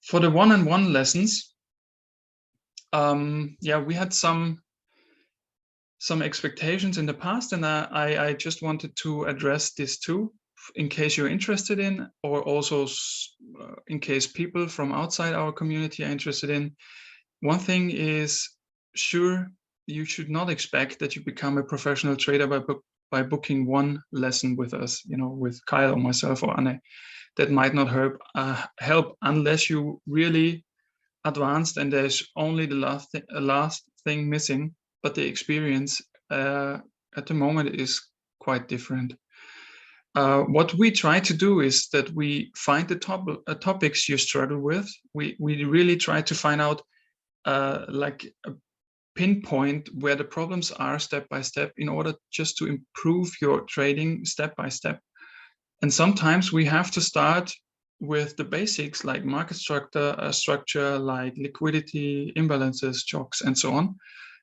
For the one-on-one lessons, yeah, we had some expectations in the past, and I just wanted to address this too, in case you're interested in, or also in case people from outside our community are interested in. One thing is, sure, you should not expect that you become a professional trader by booking one lesson with us, with Kyle or myself or Anne. That might not help unless you really advanced and there's only the last thing missing, but the experience at the moment is quite different. What we try to do is that we find the topics you struggle with. We really try to find out like a pinpoint where the problems are step by step, in order just to improve your trading step by step. And sometimes we have to start with the basics, like market structure, like liquidity, imbalances, shocks, and so on.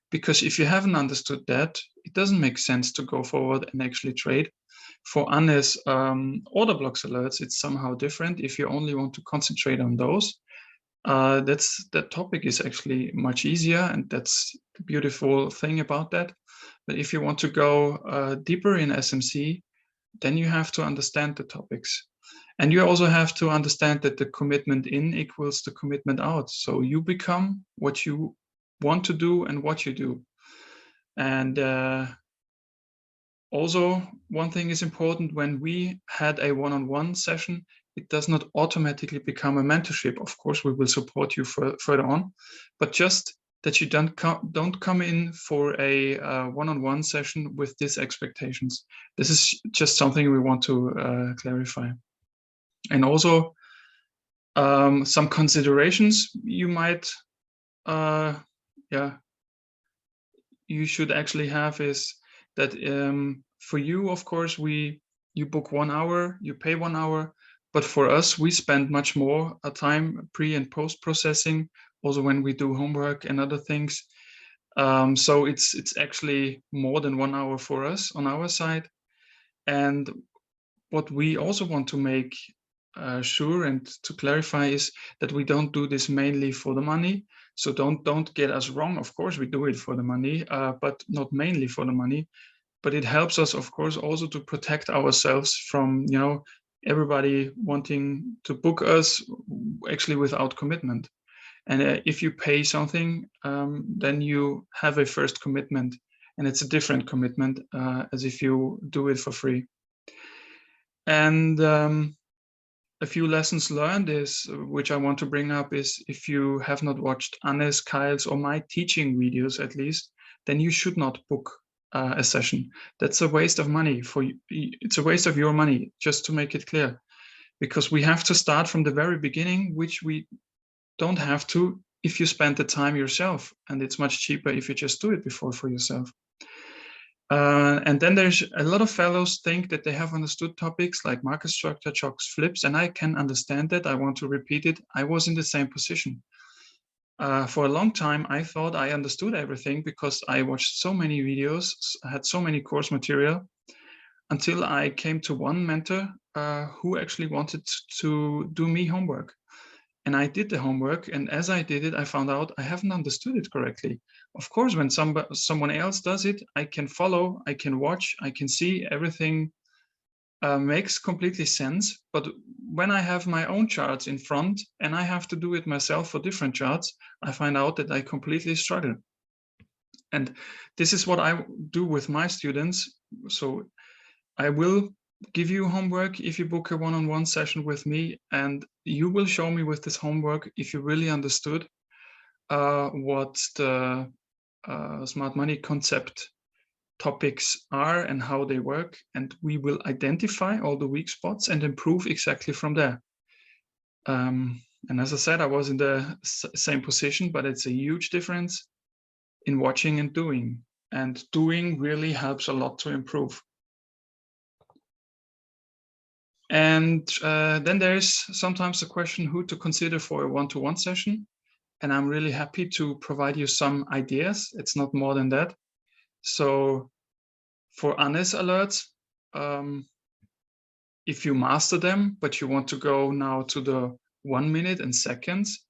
Because if you haven't understood that, it doesn't make sense to go forward and actually trade. For Anne's order blocks alerts, it's somehow different. If you only want to concentrate on those, that topic is actually much easier, and that's the beautiful thing about that. But if you want to go deeper in SMC, then you have to understand the topics. And you also have to understand that the commitment in equals the commitment out. So you become what you want to do and what you do. And also, one thing is important: when we had a one-on-one session, it does not automatically become a mentorship. Of course, we will support you further on, but just that you don't come in for a one-on-one session with these expectations. This is just something we want to clarify. And also, some considerations you might, you should actually have is that for you, of course, you book 1 hour, you pay 1 hour, but for us, we spend much more time pre and post processing, also when we do homework and other things. So it's actually more than 1 hour for us on our side. And what we also want to make sure and to clarify is that we don't do this mainly for the money. So don't get us wrong. Of course, we do it for the money, but not mainly for the money. But it helps us, of course, also to protect ourselves from everybody wanting to book us actually without commitment. And if you pay something, then you have a first commitment, and it's a different commitment as if you do it for free. And a few lessons learned is, which I want to bring up, is if you have not watched Anne's, Kyle's, or my teaching videos at least, then you should not book a session. That's a waste of money for you. It's a waste of your money, just to make it clear, because we have to start from the very beginning, which we don't have to if you spend the time yourself, and it's much cheaper if you just do it before for yourself. And then there's a lot of fellows think that they have understood topics like market structure, shocks, flips, and I can understand that. I want to repeat it. I was in the same position. For a long time, I thought I understood everything because I watched so many videos, had so many course material, until I came to one mentor who actually wanted to do me homework. And I did the homework, and as I did it, I found out I haven't understood it correctly. Of course, when someone else does it, I can follow, I can watch, I can see everything makes completely sense. But when I have my own charts in front and I have to do it myself for different charts, I find out that I completely struggle. And this is what I do with my students. So I will give you homework if you book a one-on-one session with me, and you will show me with this homework if you really understood what the smart money concept topics are and how they work, and we will identify all the weak spots and improve exactly from there. And as I said, I was in the same position, but it's a huge difference in watching and doing. And doing really helps a lot to improve. And then there's sometimes the question who to consider for a one-to-one session. And I'm really happy to provide you some ideas. It's not more than that. So for Anne's alerts, if you master them, but you want to go now to the 1 minute and seconds,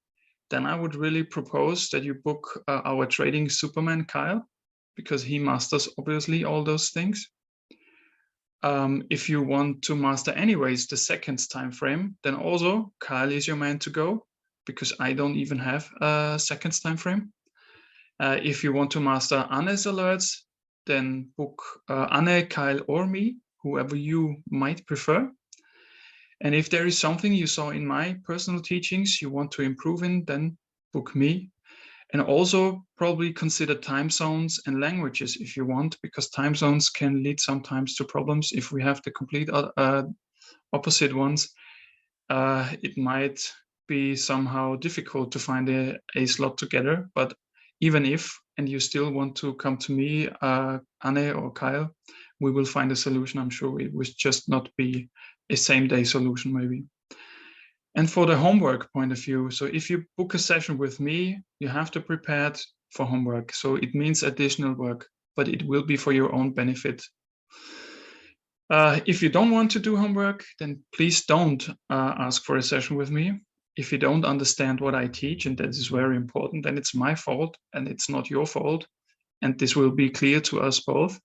then I would really propose that you book our trading Superman Kyle, because he masters obviously all those things. If you want to master anyways the seconds time frame, then also Kyle is your man to go, because I don't even have a seconds time frame. If you want to master Anne's alerts, then book Anne, Kyle, or me, whoever you might prefer. And if there is something you saw in my personal teachings you want to improve in, then book me. And also probably consider time zones and languages if you want, because time zones can lead sometimes to problems. If we have the complete opposite ones, it might be somehow difficult to find a slot together. But even if, and you still want to come to me, Anne or Kyle, we will find a solution. I'm sure it would just not be a same-day solution maybe. And for the homework point of view, so if you book a session with me, you have to prepare for homework. So it means additional work, but it will be for your own benefit. If you don't want to do homework, then please don't ask for a session with me. If you don't understand what I teach, and that is very important, then it's my fault and it's not your fault. And this will be clear to us both.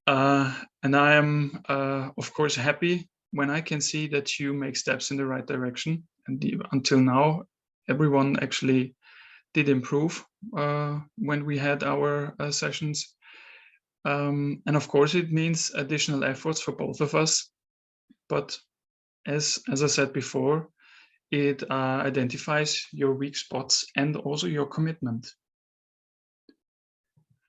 And I am, of course, happy when I can see that you make steps in the right direction. And until now, everyone actually did improve when we had our sessions. And of course, it means additional efforts for both of us. But as I said before, it identifies your weak spots and also your commitment.